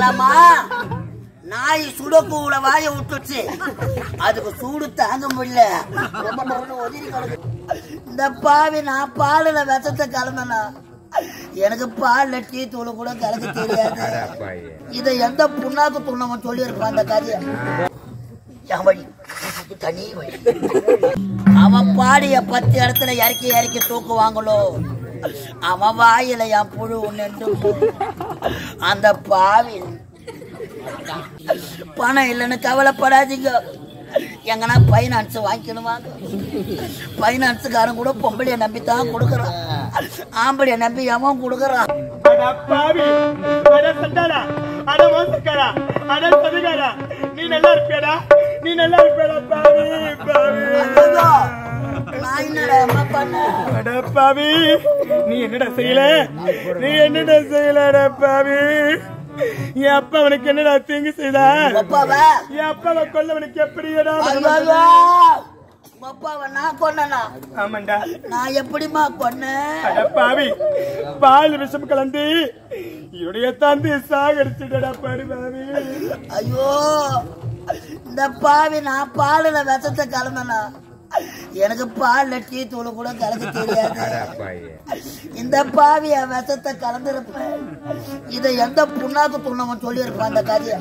பாக்கலாமா? நாய் சுடக்கூட வாய விட்டுச்சு, அதுக்கு சூடு தாங்க முடியல, ரொம்ப ஒதுங்கி கிடக்கு. இந்த பாவி நான் பாலுல விஷத்தை கலந்தனா, எனக்கு பால்ல டீ தூள் கூட கலக்க தெரியாது. இதை எந்த புண்ணாக்கு துண்ணவன் சொல்லி இருப்பான் அந்த கதைய. என் வழி தனி வழி. அவன் பாடிய 10 இடத்துல இறக்கி இறக்கி தூக்குவாங்களோ, அவன் வாயில என் புழு ஒன்று. அந்த பாவி பணம் இல்லைன்னு கவலைப்படாதீங்க, எங்கன்னா பைனான்ஸ் வாங்கிக்கணுவாங்க. பைனான்ஸுக்காரன் கூட பொம்பளைய நம்பித்தான் கொடுக்கறான், ஆம்பளைய நம்பி அவன் கொடுக்கறான். நீ நல்லா இருப்பியாடா, நீ நல்லா இருப்பியாடா பாவி பாவி. நான் என்னடா பண்ண? பாவி நீ என்னடா செய்யல, நீ என்னடா செய்யலடா பாவி. என் அப்பா அவனுக்கு என்னடா தீங்கு செய்தா? என் அப்பாவை கொல்லவனுக்கு எப்படிடா? அப்பாவை நான் கொன்னனா? ஆமாண்டா. நான் எப்படிமா கொன்னேன்? பாவி பால் விஷம் கலந்து என்னுடைய தந்தை சாகடிச்சுடா பாரு பாவி. ஐயோ, இந்த பாவி நான் பாலுல விஷத்தை கலந்தனா, எனக்கு பால்ல டீ தூள் கூட கலக்க தெரியாது. இந்த பாவிய விஷத்தை கலந்துருப்பேன், இதை எந்த புண்ணாக்கு துண்ணவன் சொல்லி இருப்பான் அந்த கதைய.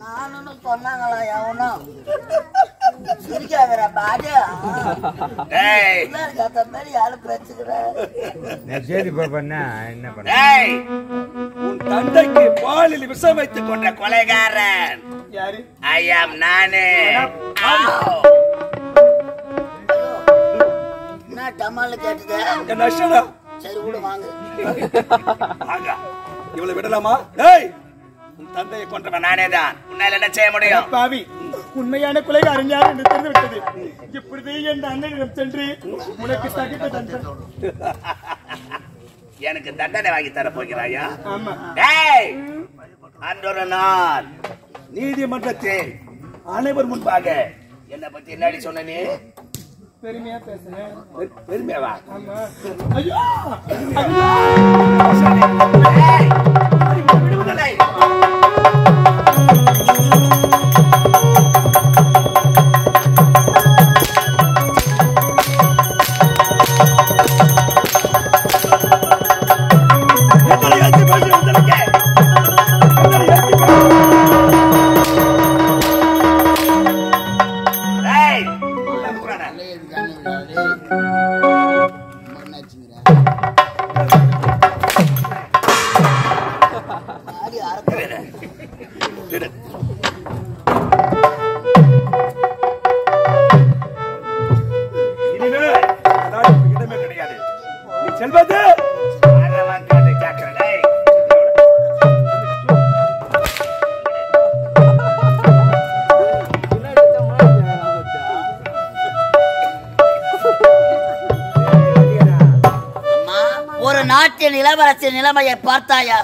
நானும் சொன்னாங்களா எவனும்? சிரிக்காதரா பாடு, மாதிரி யாரும் பேசுகிறேன். தந்தைக்கு பாலில் விஷம் வைத்துக் கொண்ட கொலைகாரன் யாரு? ஐயாம் நானே. என்ன டமால் கேட்டது? சரி விடு, வாங்க. இவ்வளவு விடலாமா? டேய், உன் தந்தையை கொன்றவன் நானேதான். உன்னால என்ன செய்ய முடியும்? பாவி, உண்மையான கொலைகாரன் யார் என்று தெரிந்து விட்டது. இப்பொழுது என் அண்ணனிடம் சென்று உனக்கு தகுந்த தண்டனை, எனக்கு தண்டனை வாங்கி தர போகிறாயா? ஆமா. டேய், அன்றொரு நாள் நீதிமன்றத்தில் அனைவர் முன்பாக என்ன பத்தி என்னடி சொன்ன? நீ பெருமையா பேசுறேன். பெருமையாவா? ஆமா. ஐயோ, நாட்டின் இளவரசின் நிலைமையை பார்த்தாயா?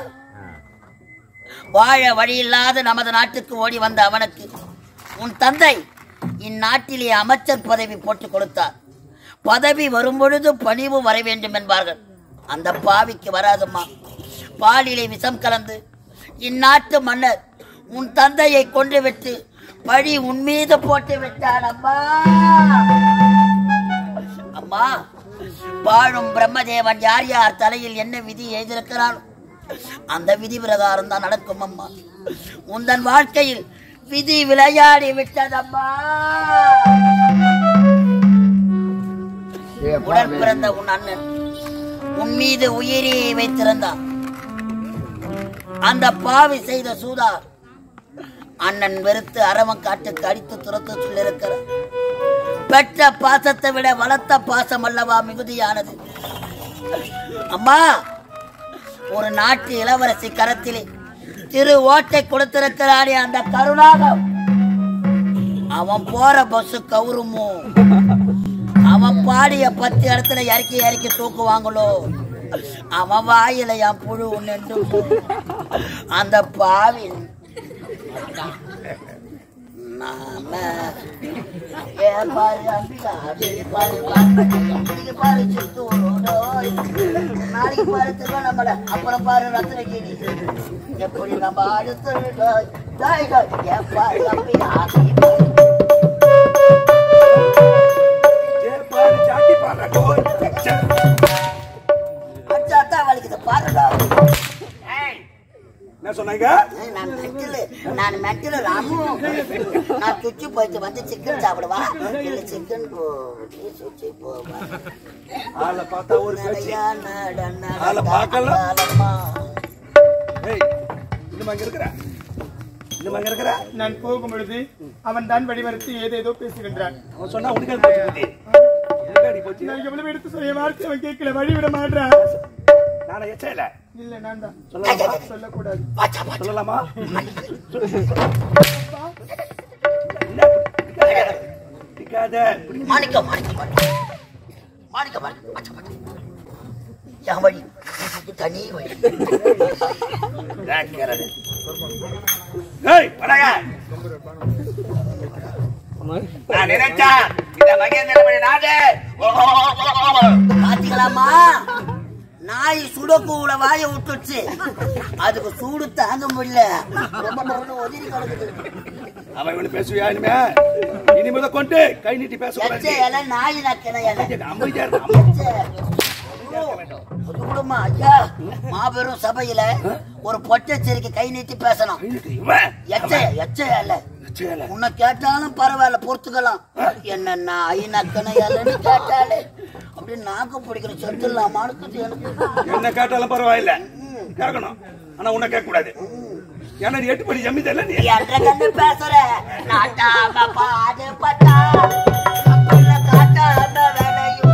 வாழ வழியில்லாத நமது நாட்டுக்கு ஓடி வந்த அவனுக்கு உன் தந்தை இந்நாட்டிலே அமைச்சர் பதவி போட்டுக் கொடுத்தார். பதவி வரும்பொழுது பணிவு வர வேண்டும் என்பார்கள். அந்த பாவிக்கு வராதுமா. பாலிலே விஷம் கலந்து இந்நாட்டு மன்னர் உன் தந்தையை கொண்டு விட்டு பழி உன் மீது போட்டு விட்டான். அம்மா அம்மா, வாழும் பிரம்மதேவன் யார் யார் தலையில் என்ன விதி எழுதியிருக்கிறான் அந்த விதி பிரகாரம் தான் நடக்கும். அம்மா, உந்தன் வாழ்க்கையில் விதி விளையாடி விட்டதம்மா. உடன் பிறந்த உன் அண்ணன் உன் மீது உயிரியை வைத்திருந்தான். அந்த பாவி செய்த சூதா அண்ணன் வெறுத்து அரவம் காட்டுக்கு அடித்து துரத்து சொல்லியிருக்கிறார். பெற்ற பாசத்தை விட வளர்த்த பாசம் அல்லவா மிகுதியானது. அம்மா, ஒரு நாட்டு இளவரசி கரத்திலே திரு ஓட்டை கொடுத்திருக்கிறானே அந்த கருணாகம், அவன் போற பஸ் கவுருமோ, அவன் பாடிய 10 இடத்துல இறக்கி இறக்கி தூக்குவாங்களோ, அவன் வாயில என் புழு ஒன்று. அந்த பாவி நாம ஏன் பாரு அம்பிகா பாரு பாரு நாளைக்கு பாரு திருவண்ணாமலை அப்புறம் பாரு ரத்னகிரி எப்படி நம்ம அடுத்து ஏன் பாரு அம்பிகா அச்சாத்தான் வலிக்குது பாருடா. என்ன சொன்னாங்க? நான் மென்டல் ராமு. நான் சுச்சி போயிட்டு வந்து சிக்கன் சாப்பிடுவா இல்ல சிக்கன் சுச்சி போவா. ஆளை பார்த்தா ஒரு ஆளை பார்க்கலாம். நான் போகும் பொழுது அவன் தான் வழிமறித்து ஏதேதோ பேசுகின்றான். அவன் சொன்னா உனக்கு நான் எவ்வளவு எடுத்து சொல்ல வார்த்தை அவன் கேட்கல, வழிவிட மாட்டான். நானே எச்சல இல்ல நான் தான் சொல்லக்கூடாது. சொல்லலாமா? மாணிக்கம் வழி தனி வழி நான் நினைச்சேன் இந்த மகேந்திரமணி நாடு பாத்தீங்களாமா, நாய் சுடக்கூட வாய விட்டுச்சு, அதுக்கு சூடு தாங்க முடியல, ரொம்ப ஒதுங்கி கிடக்குது. அவன் இவனு பேசுவியா? இனிமே இனிமே கொண்டு கை நீட்டி பேச நாய் நக்கின அமைதியா ஐயா, மாபெரும் சபையில ஒரு பொட்டச்சேரிக்கு கை நீட்டி பேசணும். உன்னை கேட்டாலும் பரவாயில்ல பொறுத்துக்கலாம், என்ன நாய் நக்கனையாலன்னு கேட்டாலே அப்படின்னு நாக்கு பிடிக்கிற சொத்துலாமான்னு எனக்கு. என்ன கேட்டாலும் பரவாயில்ல கேட்கணும், ஆனா உன்னை கேட்க கூடாது. ஏன்னா நீ 8 படி ஜம்மி தெரியல, நீ என்ற கண்ணு பேசுற நாட்டாம பாடு பட்டா காட்டாம வேலையும்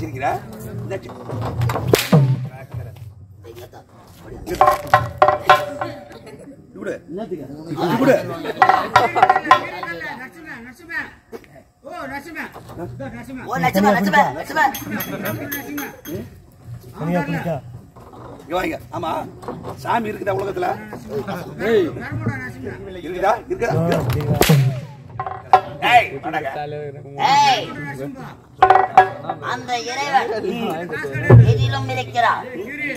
சிரிக்கிறா. ஆமா, சாமி இருக்குதா உலகத்துல? இருக்குதா? அந்த இறைவன் எதிலும் இருக்கிறார்,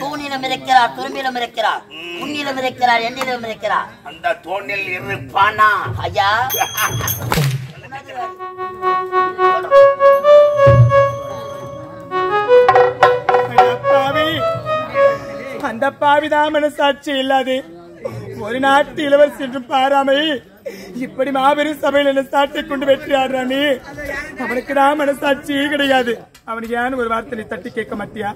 தூணிலும் இருக்கிறார், துரும்பிலும் இருக்கிறார், உன்னிலும் இருக்கிறார், எண்ணிலும் இருக்கிறார். அந்த தூணில் இருப்பானா? ஐயா அந்த பாவிதான் மனசாட்சி இல்லாது ஒரு நாட்டு இளவரசி என்று பாராமை இப்படி மாபெரும் சபையில் என்ன சாட்டை கொண்டு வெற்றி ஆடுறானே, அவனுக்கு தான் மனசாட்சியே கிடையாது. அவனுக்கு ஏன் ஒரு வார்த்தை தட்டி கேட்க மாட்டியா?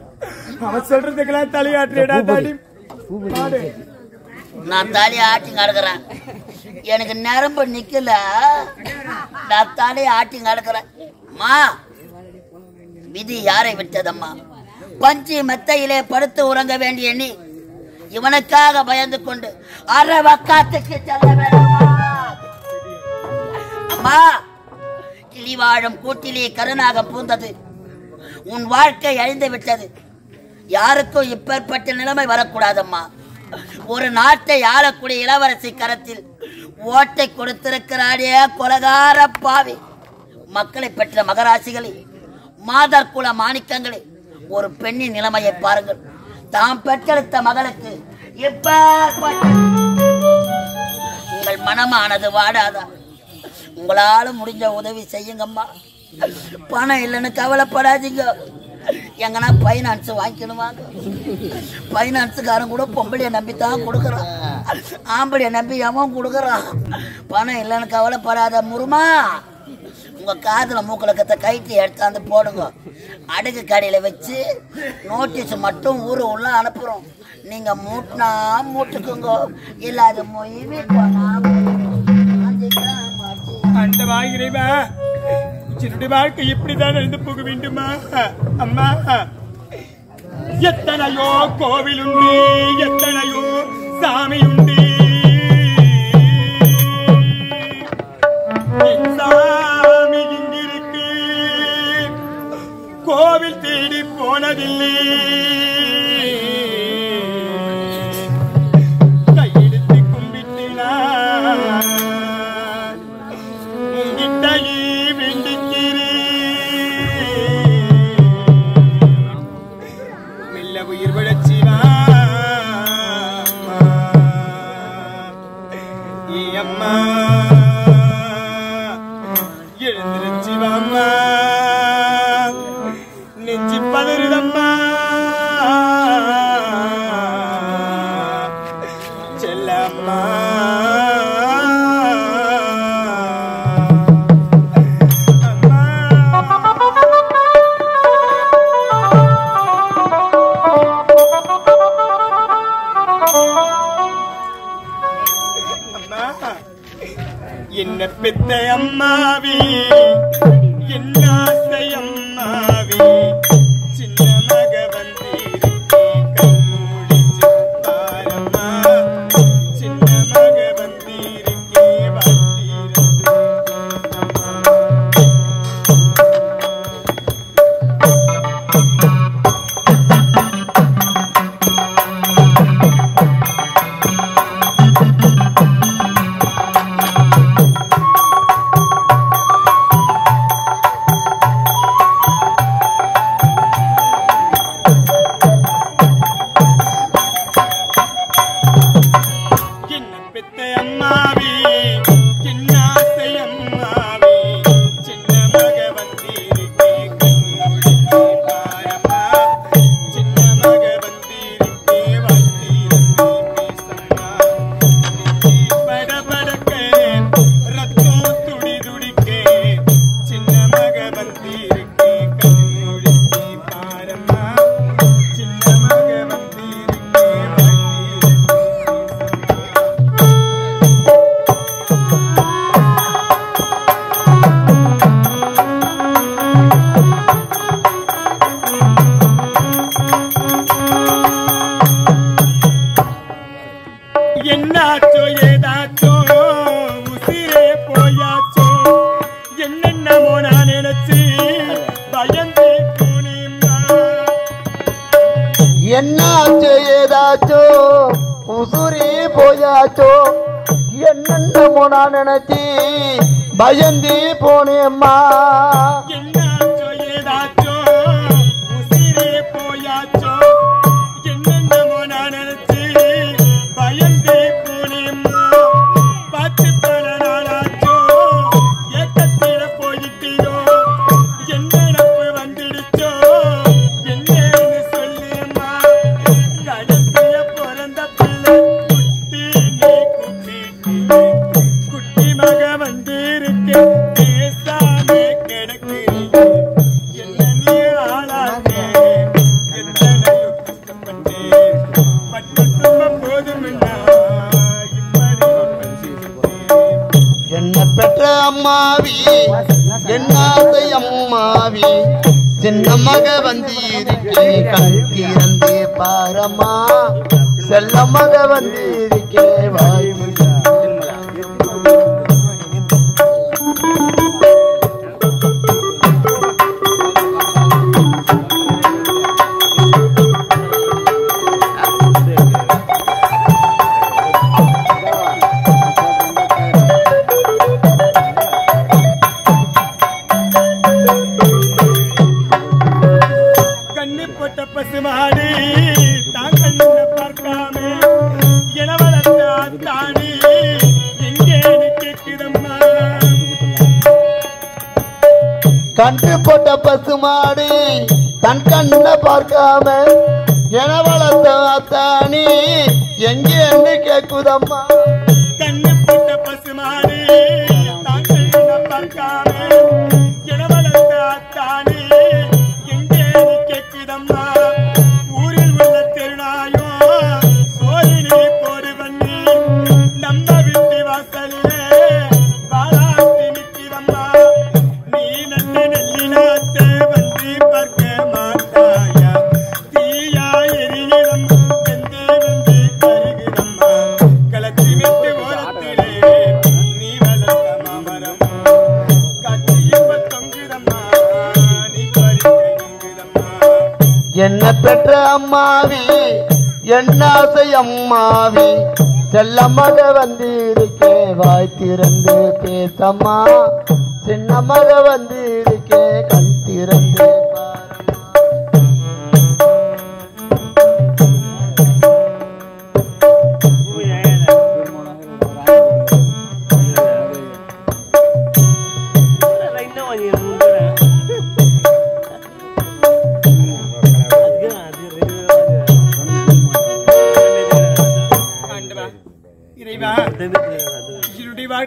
அவன் சொல்றதுக்கெல்லாம் தலையாட்டுறா தாடி. நான் தாலி ஆட்டி நடக்கிறேன், எனக்கு நரம்பு நிக்கல, நான் தாலி ஆட்டி நடக்கிறேன். மா விதி யாரை விட்டதம்மா? பஞ்சு மெத்தையிலே படுத்து உறங்க வேண்டிய நீ இவனுக்காக பயந்து கொண்டு அரை வக்காத்துக்கு செல்ல வேண்டுமா? அம்மா, கிளி வாழும் கூட்டிலே கருணாக பூந்தது, உன் வாழ்க்கை அழிந்து விட்டது. யாருக்கும் இப்பேற்பட்ட நிலைமை வரக்கூடாதம்மா. ஒரு நாட்டை ஆளக்கூடிய இளவரசி கரத்தில் ஓட்டை கொடுத்திருக்கிறாரே கொலகார பாவி. மக்களை பெற்ற மகராசிகளே, மாதர் குல மாணிக்கங்களே, ஒரு பெண்ணின் நிலைமையை பாருங்கள். தாம் பெற்றெடுத்த மகளுக்கு உங்கள் மனமானது வாடாதா? உங்களால முடிஞ்ச உதவி செய்யுங்கம்மா. பணம் இல்லைன்னு கவலைப்படாதீங்க, எங்கன்னா பைனான்ஸ் வாங்கிக்கணுவாங்க. பைனான்ஸுக்காரன் கூட பொம்பளைய நம்பித்தான் கொடுக்குறான், ஆம்பளைய நம்பி அவன் கொடுக்குறான். பணம் இல்லைன்னு கவலைப்படாத முருமா. உங்க காதுல மூக்கல கத்த கைட்டி எடுத்தாந்து போடுங்க, அடுக்கு கடையில வச்சு நோட்டீஸ் மட்டும் ஊரு உள்ள அனுப்புறோம். நீங்க மூட்டினா மூட்டுக்குங்க, இல்லாத மொய்வே போனா அந்த வாயிரைவா என்னுடைய வாழ்க்கை இப்படிதான் நடந்து போக வேண்டுமா? அம்மா, எத்தனையோ கோவில் உண்டு, எத்தனையோ சாமி உண்டு, சாமி இங்கிருக்கு, கோவில் தேடி போனதில்லை. கையெழுத்து அம்மா எழுந்திருச்சு வாம்மா நெஞ்சு பதறுதம்மா செல்லம்மா என்ன பெத்த அம்மாவி என்ன ஆசை அம்மாவி சின்ன மக வந்தீருக்கே கண்மூடிச்சு பாரம்மா சின்ன மக வந்தீருக்கே என்னாச்சோ ஏதாச்சோ உசிரே போயாச்சோ என்னென்னமோ நான் நினைச்சு பயந்து போனேம்மா என்னாச்சோ ஏதாச்சோ உசுரே போயாச்சோ என்னென்னமோ நான் நினைச்சு பயந்து போனேம்மா என்னாச்சோ ஏதாச்சோ உசிரே போயாச்சோ என்னென்னமோ நான் நினைச்சு பயந்து போனேம்மா பார்த்து பல நாளாச்சோ ஏக்கத்தில போயிட்டியோ என்ன நினப்பு வந்துடுச்சோ என்னன்னு சொல்லுமா கடைசிய பிறந்த பிள்ளை குட்டி நீ குட்டிட்டு குட்டி மக வந்திருக்கு பேசாம கிடக்குறீங்க என்ன நீ ஆளாக்கே எத்தனையோ கஷ்டப்பட்டு பட்டத்தும் போதுமில்லா என்ன பெற்ற அம்மாவி என்னாசை அம்மாவி சின்ன மக வந்து இருக்கே கண் திறந்து பாரம்மா செல்ல மக வந்து இருக்கே வாய் கண்ணு போட்ட பசுமாடு தான் கண்ணு பார்க்காம என வளர்ந்த தாடி எங்கேன்னு கேட்குதம்மா கன்று போட்ட பசுமாடு தன் கண்ண பார்க்காம என வளர்த்த அத்தானி எங்கேன்னு கேக்குதம்மா கண்ணு போட்ட பசுமாடு தான் கண்ணு பார்க்காம என வளர்ந்த தாடி எங்கேன்னு கேட்குதம்மா ஊரில் உள்ள திருநாயோ சோழினி போடு பண்ணி நம்ம வீட்டு வாசலிலே பாராட்டி நிற்கிறம்மா நீ நட்ட நெல்லினாத்த வந்து பார்க்க மாட்டாயா தீயா எரியிடம் வெந்து வெந்து கருகுதம்மா கலத்தி விட்டு ஓரத்திலே நீ வளர்த்த மாமரமா காட்சி இப்ப தொங்குதம்மா நீ பறிக்க எங்குதம்மா என்ன பெற்ற அம்மாவி என்னாசை அம்மாவி செல்ல மக வந்து இருக்கே வாய் திறந்து பேசம்மா சின்ன மக வந்து இருக்கே கண் திறந்து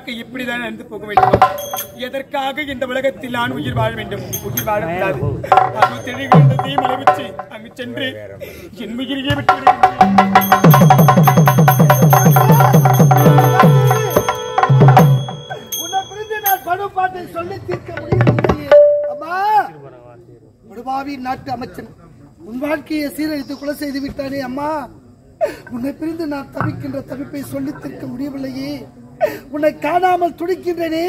வாழ்க்கை இப்படிதான் நடந்து போக வேண்டும். எதற்காக இந்த உலகத்தில் நான் உயிர் வாழ வேண்டும்? உயிர் வாழக்கூடாது. அது தெரிகின்ற தீமலை வச்சு அங்கு சென்று என் உயிரையே விட்டு உன்னை புரிந்து நான் படும் பாட்டை சொல்லி தீர்க்க முடியவில்லையே. அம்மா, விடுபாவி நாட்டு அமைச்சன் உன் வாழ்க்கையை சீரழித்து கொலை செய்து விட்டானே அம்மா. உன்னை பிரிந்து நான் தவிக்கின்ற தவிப்பை சொல்லி தீர்க்க முடியவில்லையே. உன்னை காணாமல் துடிக்கின்றனே,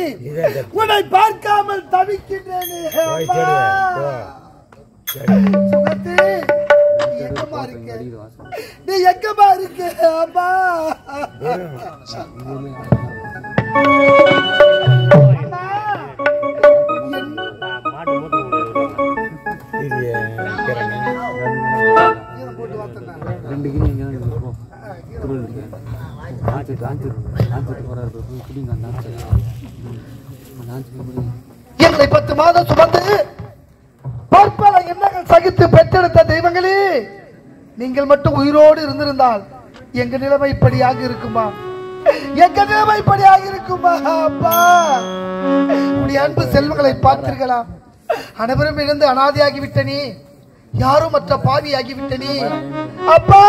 உன்னை பார்க்காமல் தவிக்கின்றனே அம்மா. சுகத்தே, நீ எங்கம்மா இருக்க? நீ எங்கம்மா இருக்க அம்மா? எங்களை 10 மாதம் சுமந்து பற்பல எண்ணங்கள் சகித்து பெற்றெடுத்த தெய்வங்களே, நீங்கள் மட்டும் உயிரோடு இருந்திருந்தால் எங்க நிலைமை இப்படியாக இருக்குமா? எங்க நிலைமை இப்படியாக இருக்குமா? அப்பா, உடைய அன்பு செல்வங்களை பார்த்தீர்களா? அனைவரும் இழந்து அனாதையாகிவிட்டனே, யாரும் மற்ற பாவியாகிவிட்டனே அப்பா.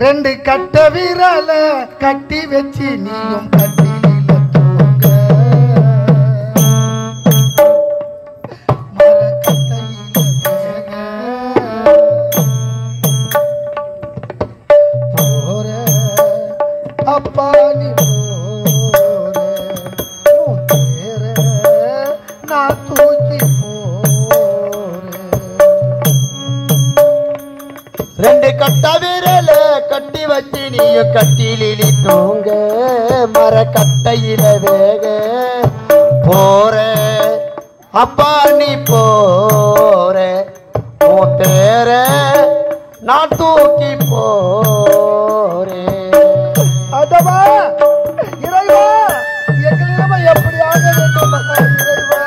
2 கட்ட விரல கட்டி வச்சு நீயும் கட்டிலில தூங்க, மரக்கட்டையில வேக போற அப்பா. நீ போற உன் பேர நான் தூக்கி போறேன். 2 கட்ட விரல கட்டி வச்சு நீய கட்டிலிலி தூங்க, மரக்கட்டையில வேக போற அப்பா. நீ போற உன் தேர நான் தூக்கி போறேன். அதவா இறைவா, எங்கள் நிலைமை எப்படி ஆக வேண்டும் இறைவா?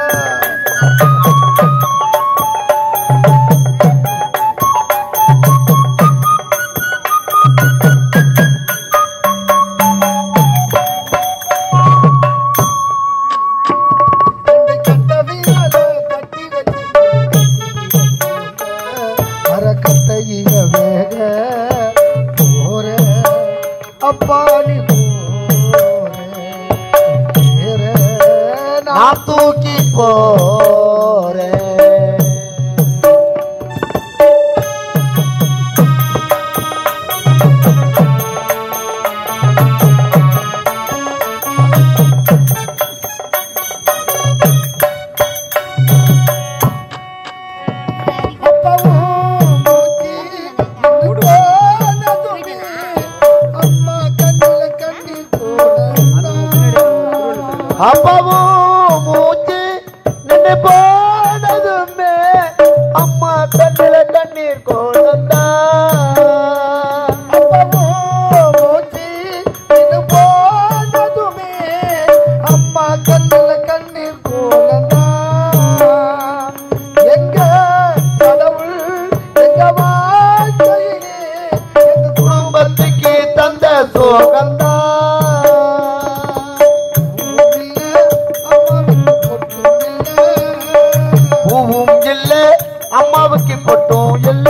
மரக்கட்டையில வேக போற அப்பா. நீ போற நான் தூக்கி போறேன். அப்பாவும் மூச்சு நின்று போனதுமே அம்மா கண்ணில கண்ணீர் கோலந்தா. அப்பாவும் மூச்சு நின்று போனதுமே அம்மா கண்ணில கண்ணீர் கோலந்தா. எங்க கடவுள் எங்க வாழ்க்கையிலே எங்க குடும்பத்துக்கு தந்த சோகந்தா. அம்மாவுக்கு பொட்டும் இல்ல,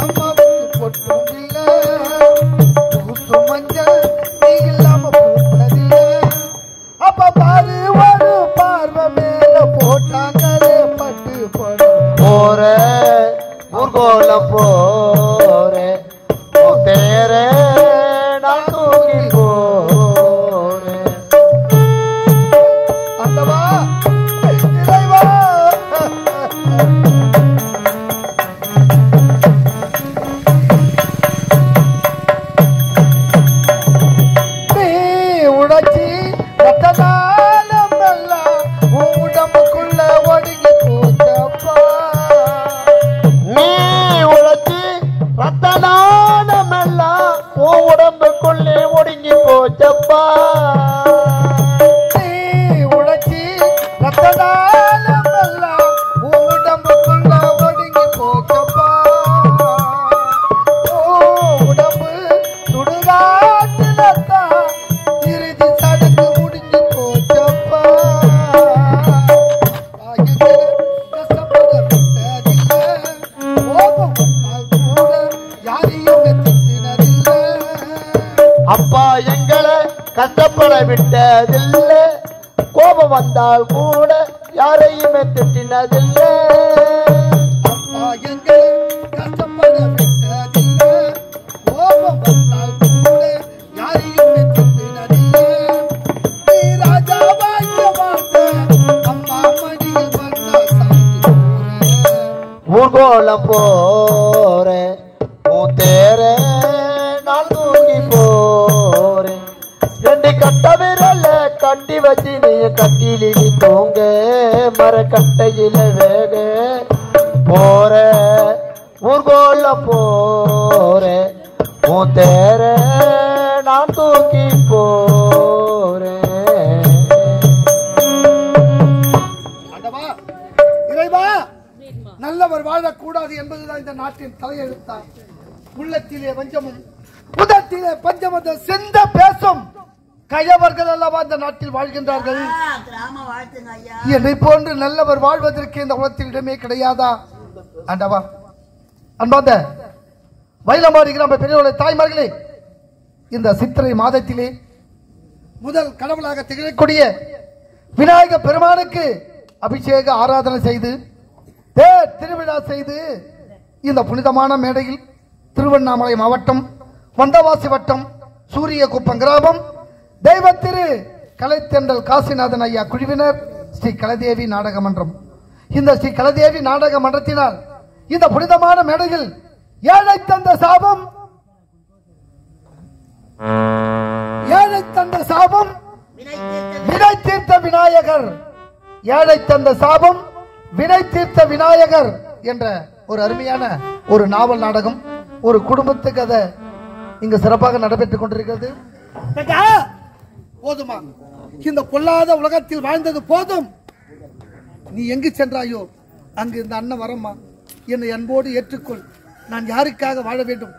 அம்மாவுக்கு பொட்டும் இல்ல, பூசு மஞ்சள் நீ இல்லாம பூப்பதில்ல. அப்ப பாரு ஒரு பார்வை மேல போட்டாங்களே பட்டு போற ஊர்கோலம் போற தேர நான் தூக்கி போறேன். அந்தவா இறைவா, நீ உடைச்சி ரத்ததானம் எல்லாம் உன் உடம்புக்குள்ள ஒடுங்கி போச்சப்பா. நீ உழைச்சி ரத்தனானமெல்லாம் உன் உடம்புக்குள்ளே ஒடுங்கி போச்சப்பா. நீ உடைச்சி ரத்ததானம் எல்லாம் உன் உடம்புக்குள்ள ஒடுங்கி போச்சப்பா. ஓ கஷ்டப்பட விட்டதில்லை கோபம் வந்தால் கூட யாரையுமே திட்டினதில்லை அப்பா எங்களை கஷ்டப்பட விட்டதில்லை கோபம் வந்தால் கூட யாரையுமே திட்டினதில்லை நீ ராஜாவாகிய வாழ்ந்த அம்மா மடியில் வந்தால் சாய்ந்து ஊர்கோலம் போறேன் உன் தேர நான் தூங்கி போறேன் ரெண்டு கட்ட விரல கட்டி வச்சு நீ கட்டிலி தூங்க மரக்கட்டையில வேக போற ஊர்கோலம் போறேன் உன் தேர நான் தூக்கி போறேன் ஆண்டவா இறைவா நல்லவர் வாழக்கூடாது என்பதுதான் இந்த நாட்டின் தலையெழுத்தா உள்ளத்திலே வஞ்சமும் புதத்திலே பஞ்சமத செந்த பேசும் கயவர்கள் அல்லவா இந்த நாட்டில் வாழ்கின்றார்கள் கிராம வாழ்த்துங்க ஐயா. என்னை போன்று நல்லவர் வாழ்வதற்கு இந்த உலகத்தில் இடமே கிடையாதா ஆண்டவா அன்பாந்த வயலமாடி கிராம பெரியவர்களே தாய்மார்களே இந்த சித்திரை மாதத்திலே முதல் கடவுளாக திகழக்கூடிய விநாயக பெருமானுக்கு அபிஷேக ஆராதனை செய்து திருவிழா செய்து இந்த புனிதமான மேடையில் திருவண்ணாமலை மாவட்டம் வந்தவாசி வட்டம் சூரியகுப்பம் கிராமம் தெய்வ திரு கலைத்தெண்டல் காசிநாதன் ஐயா குழுவினர் ஸ்ரீ கலதேவி நாடக மன்றம் இந்த ஸ்ரீ கலதேவி நாடக மன்றத்தினால் இந்த புனிதமான மேடையில் ஏழை தந்த சாபம் வினை தீர்த்த விநாயகர் ஏழை தந்த சாபம் வினை தீர்த்த விநாயகர் என்ற ஒரு அருமையான ஒரு நாவல் நாடகம் ஒரு குடும்பத்து கதை இங்கு சிறப்பாக நடைபெற்றுக் கொண்டிருக்கிறது. போதுமா இந்த பொல்லாத உலகத்தில் வாழ்ந்தது போதும். நீ எங்கு சென்றாயோ அங்கு இந்த அண்ணன் வரம்மா, என்னை அன்போடு ஏற்றுக்கொள். நான் யாருக்காக வாழ வேண்டும்?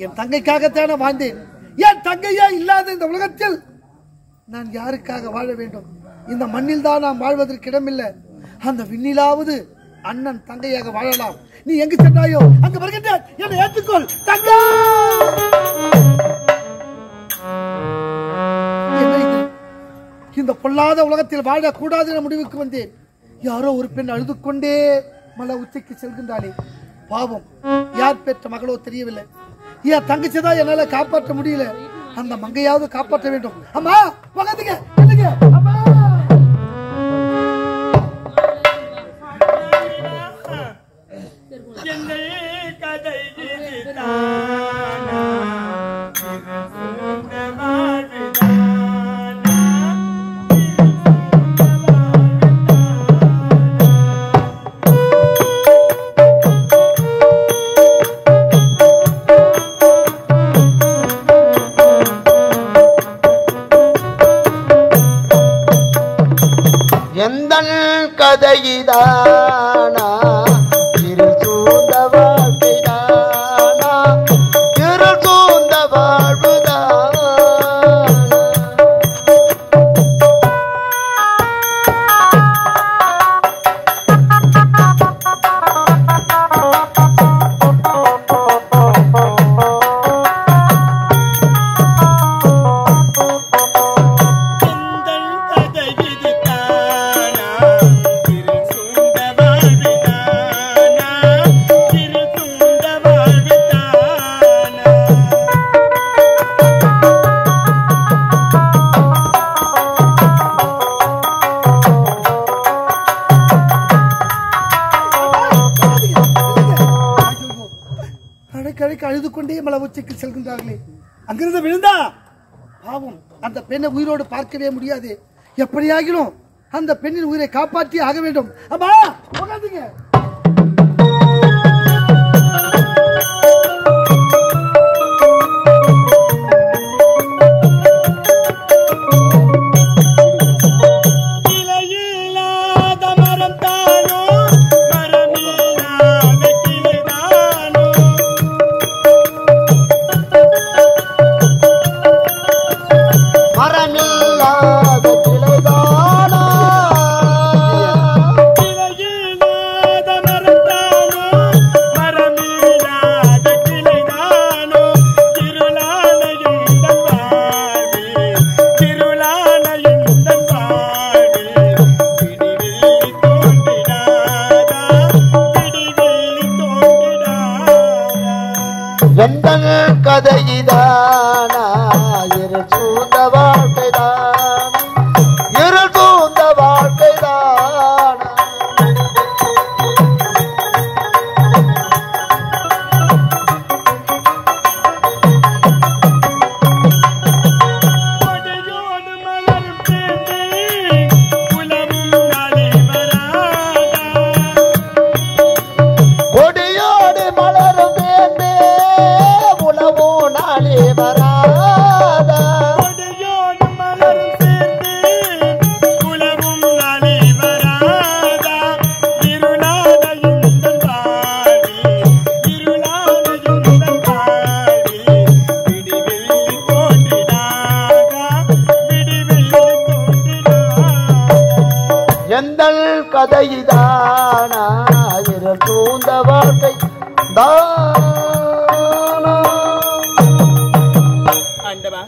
என் தங்கைக்காகத்தானே வாழ்ந்தேன். என் தங்கையே இல்லாத இந்த உலகத்தில் நான் யாருக்காக வாழ வேண்டும்? இந்த மண்ணில் தான் நாம் வாழ்வதற்கு இடமில்லை. அந்த விண்ணிலாவது அண்ணன் தங்கையாக வாழலாம். நீ எங்கு சென்றாயோ அங்கு வருகின்றேன், என்னை ஏற்றுக்கொள் தங்கா. இந்த பொல்லாத உலகத்தில் வாழக்கூடாது என முடிவுக்கு வந்தேன். யாரோ ஒரு பெண் அழுது கொண்டே மலை உச்சிக்கு செல்கின்றாளே, பாவம். யார் பெற்ற மகளோ தெரியவில்லை. என் தங்கச்சிதான் என்னால காப்பாற்ற முடியல. அந்த மங்கையாவது காப்பாற்ற வேண்டும். அம்மா பகத்துங்க அம்மா. கதையிதானா இருள் சூழ்ந்த வாழ்க்கைதானா இருள் சூழ்ந்த வாழ்வுதானா அழுது கொண்டே மலை உச்சிக்கு செல்கின்றார்களே, அங்கிருந்து விழுந்தா பாவம். அந்த பெண்ணை உயிரோடு பார்க்கவே முடியாது. எப்படியாகிலும் அந்த பெண்ணின் உயிரை காப்பாற்றி ஆக வேண்டும். அம்மா உட்காந்துங்க. தானா இருள் சூழ்ந்த வாழ்க்கை தானா இருள் சூழ்ந்த வாழ்க்கை தானா கதைதானா இருள் சூழ்ந்த வாழ்க்கை தானா ஆண்டவா